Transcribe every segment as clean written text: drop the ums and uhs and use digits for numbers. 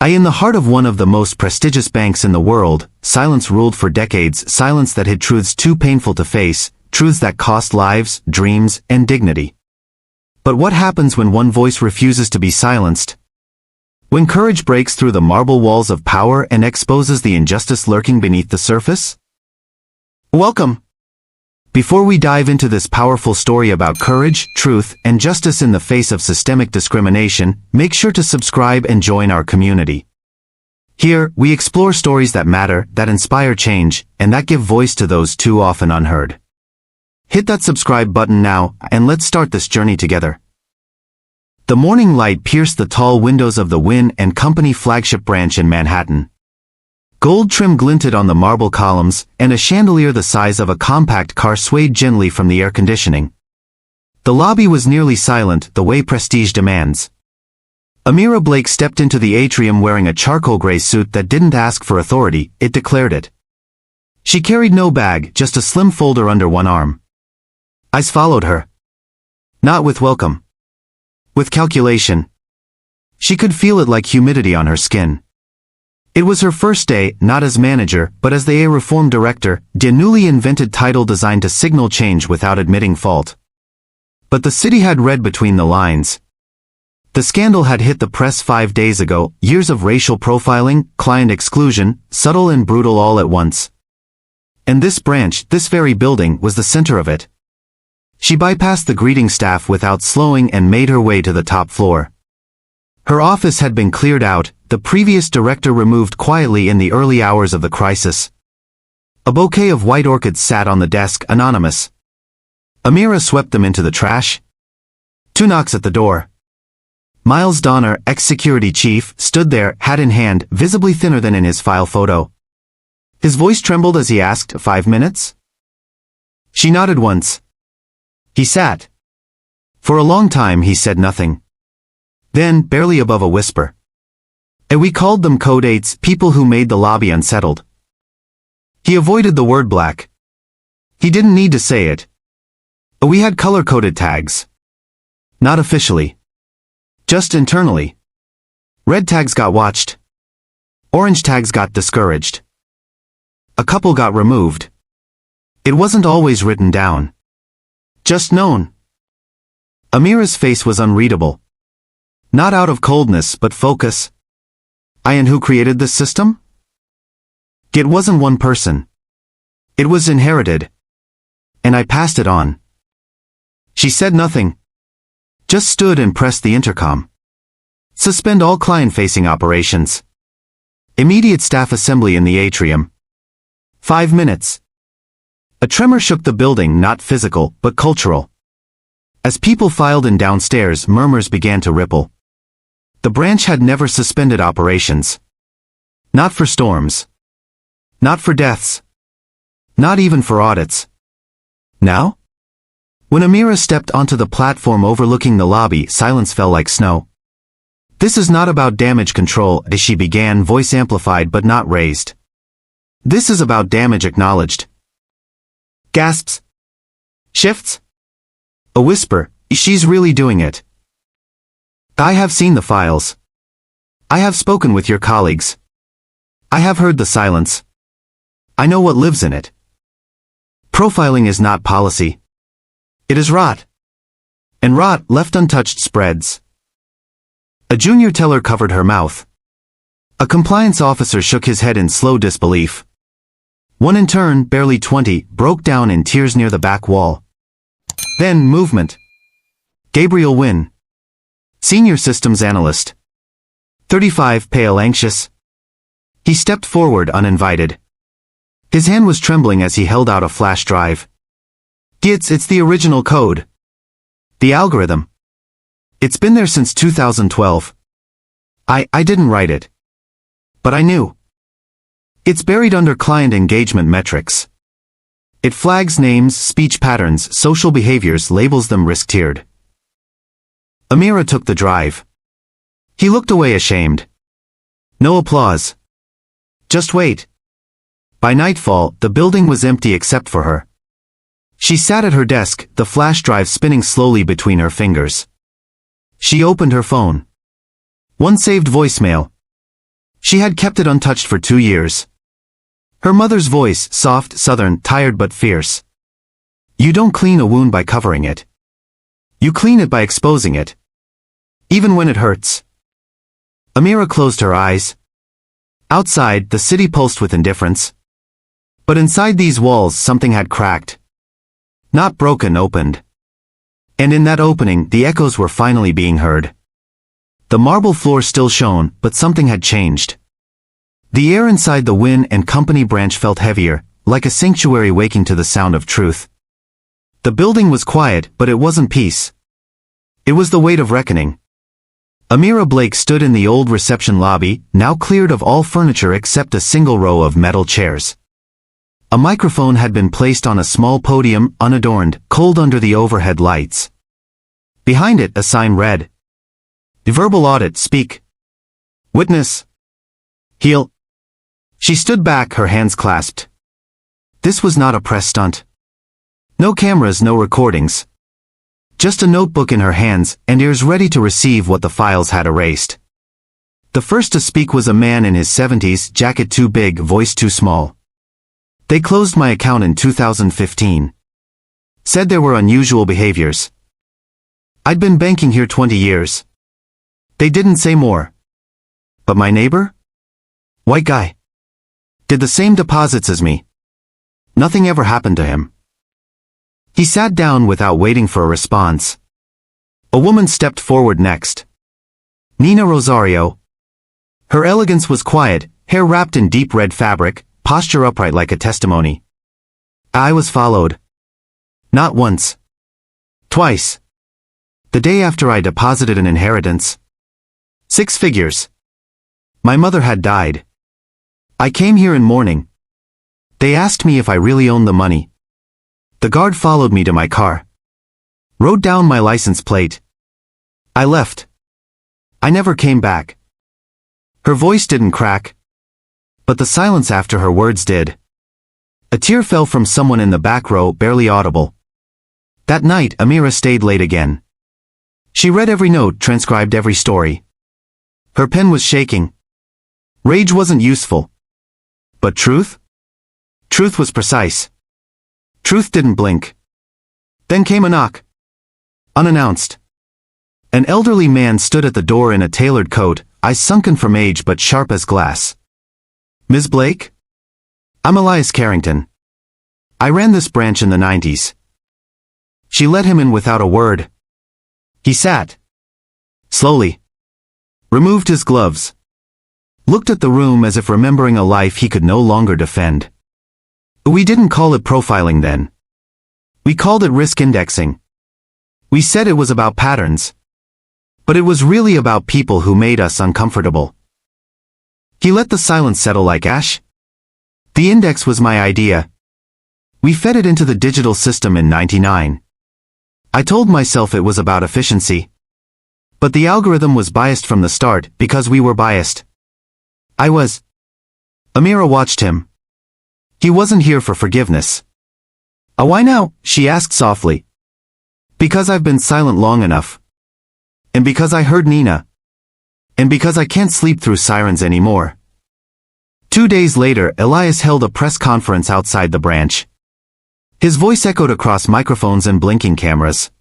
In the heart of one of the most prestigious banks in the world, silence ruled for decades, silence that hid truths too painful to face, truths that cost lives, dreams, and dignity. But what happens when one voice refuses to be silenced? When courage breaks through the marble walls of power and exposes the injustice lurking beneath the surface? Welcome! Before we dive into this powerful story about courage, truth, and justice in the face of systemic discrimination, make sure to subscribe and join our community. Here, we explore stories that matter, that inspire change, and that give voice to those too often unheard. Hit that subscribe button now, and let's start this journey together. The morning light pierced the tall windows of the Wynn & Company flagship branch in Manhattan. Gold trim glinted on the marble columns, and a chandelier the size of a compact car swayed gently from the air conditioning. The lobby was nearly silent, the way prestige demands. Amira Blake stepped into the atrium wearing a charcoal gray suit that didn't ask for authority, it declared it. She carried no bag, just a slim folder under one arm. Eyes followed her. Not with welcome. With calculation. She could feel it like humidity on her skin. It was her first day, not as manager, but as the Reform Director, a newly invented title designed to signal change without admitting fault. But the city had read between the lines. The scandal had hit the press 5 days ago, years of racial profiling, client exclusion, subtle and brutal all at once. And this branch, this very building, was the center of it. She bypassed the greeting staff without slowing and made her way to the top floor. Her office had been cleared out, the previous director removed quietly in the early hours of the crisis. A bouquet of white orchids sat on the desk, anonymous. Amira swept them into the trash. 2 knocks at the door. Miles Donner, ex-security chief, stood there, hat in hand, visibly thinner than in his file photo. His voice trembled as he asked, 5 minutes? She nodded once. He sat. For a long time he said nothing. Then, barely above a whisper. And we called them Code 8s, people who made the lobby unsettled. He avoided the word black. He didn't need to say it. We had color-coded tags. Not officially. Just internally. Red tags got watched. Orange tags got discouraged. A couple got removed. It wasn't always written down. Just known. Amira's face was unreadable. Not out of coldness but focus. And who created this system? It wasn't one person. It was inherited. And I passed it on. She said nothing. Just stood and pressed the intercom. Suspend all client-facing operations. Immediate staff assembly in the atrium. 5 minutes. A tremor shook the building, not physical, but cultural. As people filed in downstairs, murmurs began to ripple. The branch had never suspended operations. Not for storms. Not for deaths. Not even for audits. Now? When Amira stepped onto the platform overlooking the lobby, silence fell like snow. This is not about damage control, as she began, voice amplified but not raised. This is about damage acknowledged. Gasps. Shifts. A whisper, she's really doing it. I have seen the files. I have spoken with your colleagues. I have heard the silence. I know what lives in it. Profiling is not policy. It is rot. And rot, left untouched, spreads. A junior teller covered her mouth. A compliance officer shook his head in slow disbelief. One intern, barely 20, broke down in tears near the back wall. Then, movement. Gabriel Wynn. Senior Systems Analyst. 35, pale, anxious. He stepped forward uninvited. His hand was trembling as he held out a flash drive. It's the original code. The algorithm. It's been there since 2012. I didn't write it. But I knew. It's buried under client engagement metrics. It flags names, speech patterns, social behaviors, labels them risk-tiered. Amira took the drive. He looked away ashamed. No applause. Just wait. By nightfall, the building was empty except for her. She sat at her desk, the flash drive spinning slowly between her fingers. She opened her phone. One saved voicemail. She had kept it untouched for 2 years. Her mother's voice, soft, southern, tired but fierce. You don't clean a wound by covering it. You clean it by exposing it. Even when it hurts. Amira closed her eyes. Outside, the city pulsed with indifference. But inside these walls something had cracked. Not broken, opened. And in that opening, the echoes were finally being heard. The marble floor still shone, but something had changed. The air inside the Wynn and Company branch felt heavier, like a sanctuary waking to the sound of truth. The building was quiet, but it wasn't peace. It was the weight of reckoning. Amira Blake stood in the old reception lobby, now cleared of all furniture except a single row of metal chairs. A microphone had been placed on a small podium, unadorned, cold under the overhead lights. Behind it, a sign read, "Verbal audit, speak. Witness. Heel." She stood back, her hands clasped. This was not a press stunt. No cameras, no recordings. Just a notebook in her hands, and ears ready to receive what the files had erased. The first to speak was a man in his 70s, jacket too big, voice too small. They closed my account in 2015. Said there were unusual behaviors. I'd been banking here 20 years. They didn't say more. But my neighbor? White guy. Did the same deposits as me. Nothing ever happened to him. He sat down without waiting for a response. A woman stepped forward next. Nina Rosario. Her elegance was quiet, hair wrapped in deep red fabric, posture upright like a testimony. I was followed. Not once. Twice. The day after I deposited an inheritance. 6 figures. My mother had died. I came here in mourning. They asked me if I really owned the money. The guard followed me to my car. Wrote down my license plate. I left. I never came back. Her voice didn't crack. But the silence after her words did. A tear fell from someone in the back row, barely audible. That night, Amira stayed late again. She read every note, transcribed every story. Her pen was shaking. Rage wasn't useful. But truth? Truth was precise. Truth didn't blink. Then came a knock. Unannounced. An elderly man stood at the door in a tailored coat, eyes sunken from age but sharp as glass. Ms. Blake? I'm Elias Carrington. I ran this branch in the 90s. She let him in without a word. He sat. Slowly. Removed his gloves. Looked at the room as if remembering a life he could no longer defend. We didn't call it profiling then. We called it risk indexing. We said it was about patterns. But it was really about people who made us uncomfortable. He let the silence settle like ash. The index was my idea. We fed it into the digital system in '99. I told myself it was about efficiency. But the algorithm was biased from the start because we were biased. I was. Amira watched him. He wasn't here for forgiveness. Why now? She asked softly. Because I've been silent long enough. And because I heard Nina. And because I can't sleep through sirens anymore. 2 days later, Elias held a press conference outside the branch. His voice echoed across microphones and blinking cameras.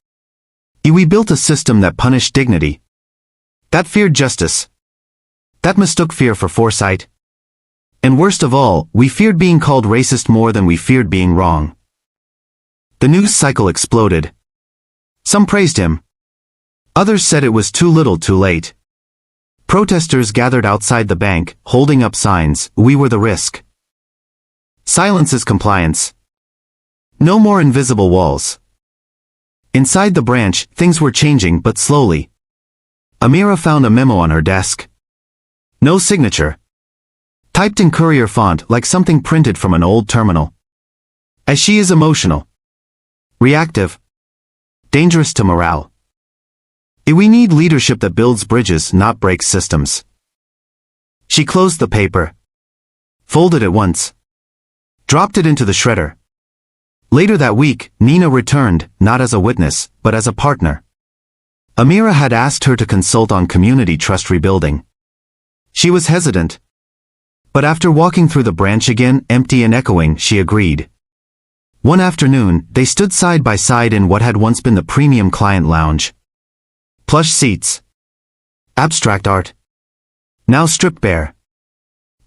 We built a system that punished dignity. That feared justice. That mistook fear for foresight. And worst of all, we feared being called racist more than we feared being wrong. The news cycle exploded. Some praised him. Others said it was too little too late. Protesters gathered outside the bank, holding up signs, "We were the risk." Silence is compliance. No more invisible walls. Inside the branch, things were changing but slowly. Amira found a memo on her desk. No signature. Typed in courier font like something printed from an old terminal. As she is emotional. Reactive. Dangerous to morale. We need leadership that builds bridges, not breaks systems. She closed the paper. Folded it once. Dropped it into the shredder. Later that week, Nina returned, not as a witness, but as a partner. Amira had asked her to consult on community trust rebuilding. She was hesitant. But after walking through the branch again, empty and echoing, she agreed. One afternoon, they stood side by side in what had once been the premium client lounge. Plush seats. Abstract art. Now stripped bare.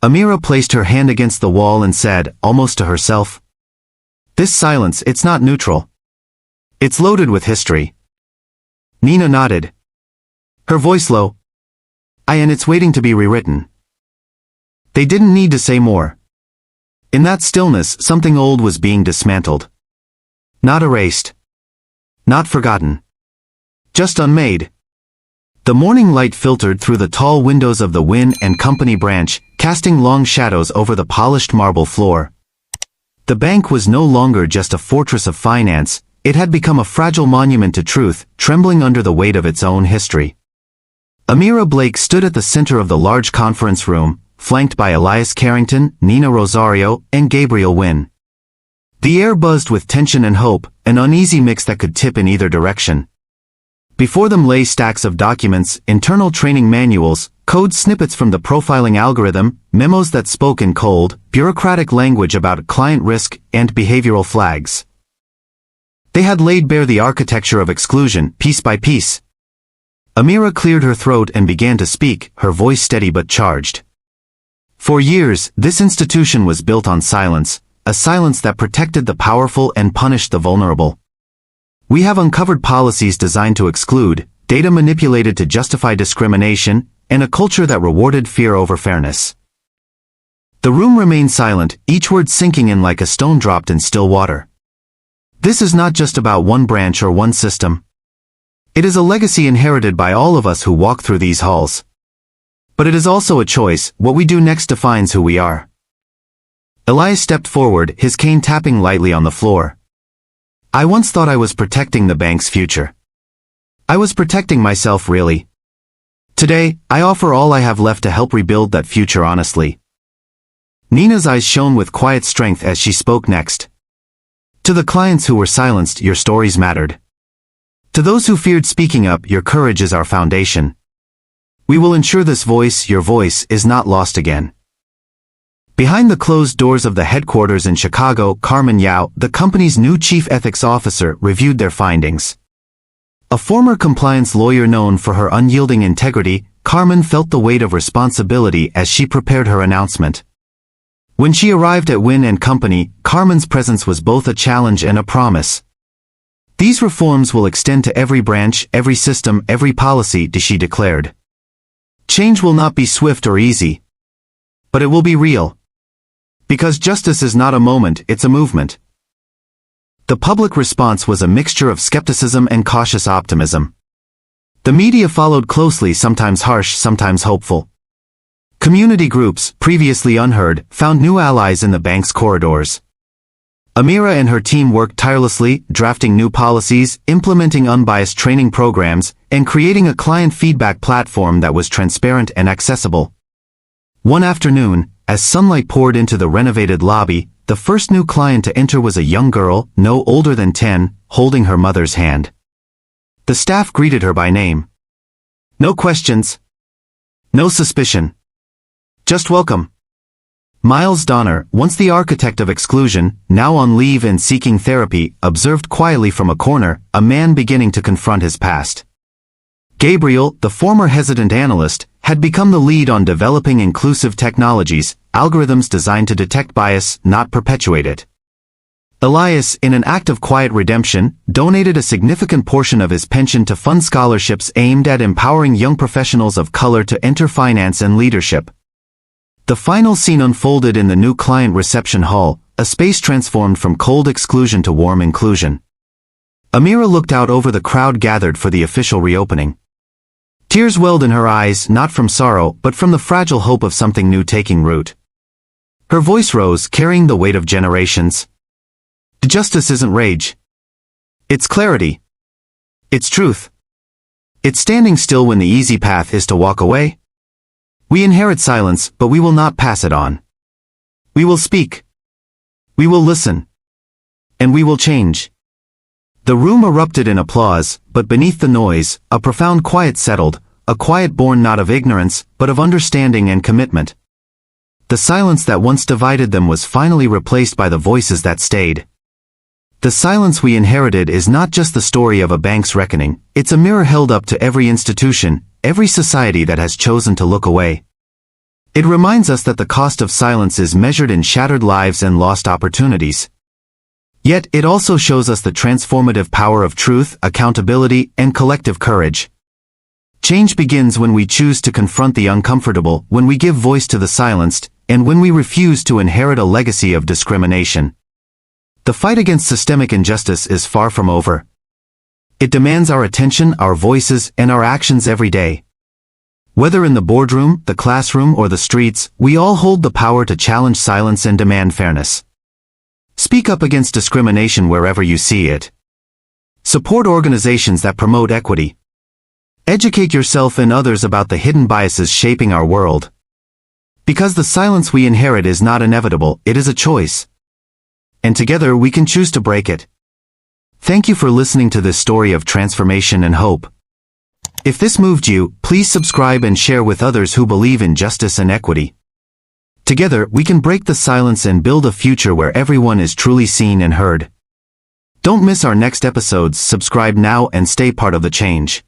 Amira placed her hand against the wall and said, almost to herself, "This silence, it's not neutral. It's loaded with history." Nina nodded. Her voice low. And it's waiting to be rewritten." They didn't need to say more. In that stillness, something old was being dismantled. Not erased. Not forgotten. Just unmade. The morning light filtered through the tall windows of the Wynn and Company branch, casting long shadows over the polished marble floor. The bank was no longer just a fortress of finance, it had become a fragile monument to truth, trembling under the weight of its own history. Amira Blake stood at the center of the large conference room, flanked by Elias Carrington, Nina Rosario, and Gabriel Wynn. The air buzzed with tension and hope, an uneasy mix that could tip in either direction. Before them lay stacks of documents, internal training manuals, code snippets from the profiling algorithm, memos that spoke in cold, bureaucratic language about client risk and behavioral flags. They had laid bare the architecture of exclusion, piece by piece. Amira cleared her throat and began to speak, her voice steady but charged. For years, this institution was built on silence, a silence that protected the powerful and punished the vulnerable. We have uncovered policies designed to exclude, data manipulated to justify discrimination, and a culture that rewarded fear over fairness. The room remained silent, each word sinking in like a stone dropped in still water. This is not just about one branch or one system. It is a legacy inherited by all of us who walk through these halls. But it is also a choice, what we do next defines who we are. Elias stepped forward, his cane tapping lightly on the floor. I once thought I was protecting the bank's future. I was protecting myself really. Today, I offer all I have left to help rebuild that future honestly. Nina's eyes shone with quiet strength as she spoke next. To the clients who were silenced, your stories mattered. To those who feared speaking up, your courage is our foundation. We will ensure this voice, your voice, is not lost again. Behind the closed doors of the headquarters in Chicago, Carmen Yao, the company's new chief ethics officer, reviewed their findings. A former compliance lawyer known for her unyielding integrity, Carmen felt the weight of responsibility as she prepared her announcement. When she arrived at Wynn & Company, Carmen's presence was both a challenge and a promise. These reforms will extend to every branch, every system, every policy, she declared. Change will not be swift or easy. But it will be real. Because justice is not a moment, it's a movement. The public response was a mixture of skepticism and cautious optimism. The media followed closely, sometimes harsh, sometimes hopeful. Community groups, previously unheard, found new allies in the bank's corridors. Amira and her team worked tirelessly, drafting new policies, implementing unbiased training programs, and creating a client feedback platform that was transparent and accessible. One afternoon, as sunlight poured into the renovated lobby, the first new client to enter was a young girl, no older than 10, holding her mother's hand. The staff greeted her by name. No questions. No suspicion. Just welcome. Miles Donner, once the architect of exclusion, now on leave and seeking therapy, observed quietly from a corner, a man beginning to confront his past. Gabriel, the former hesitant analyst, had become the lead on developing inclusive technologies, algorithms designed to detect bias, not perpetuate it. Elias, in an act of quiet redemption, donated a significant portion of his pension to fund scholarships aimed at empowering young professionals of color to enter finance and leadership. The final scene unfolded in the new client reception hall, a space transformed from cold exclusion to warm inclusion. Amira looked out over the crowd gathered for the official reopening. Tears welled in her eyes, not from sorrow, but from the fragile hope of something new taking root. Her voice rose, carrying the weight of generations. Justice isn't rage. It's clarity. It's truth. It's standing still when the easy path is to walk away. We inherit silence, but we will not pass it on. We will speak. We will listen. And we will change. The room erupted in applause, but beneath the noise, a profound quiet settled, a quiet born not of ignorance, but of understanding and commitment. The silence that once divided them was finally replaced by the voices that stayed. The silence we inherited is not just the story of a bank's reckoning, it's a mirror held up to every institution, every society that has chosen to look away. It reminds us that the cost of silence is measured in shattered lives and lost opportunities. Yet it also shows us the transformative power of truth, accountability, and collective courage. Change begins when we choose to confront the uncomfortable, when we give voice to the silenced, and when we refuse to inherit a legacy of discrimination. The fight against systemic injustice is far from over. It demands our attention, our voices, and our actions every day. Whether in the boardroom, the classroom, or the streets, we all hold the power to challenge silence and demand fairness. Speak up against discrimination wherever you see it. Support organizations that promote equity. Educate yourself and others about the hidden biases shaping our world. Because the silence we inherit is not inevitable, it is a choice. And together we can choose to break it. Thank you for listening to this story of transformation and hope. If this moved you, please subscribe and share with others who believe in justice and equity. Together, we can break the silence and build a future where everyone is truly seen and heard. Don't miss our next episodes, subscribe now and stay part of the change.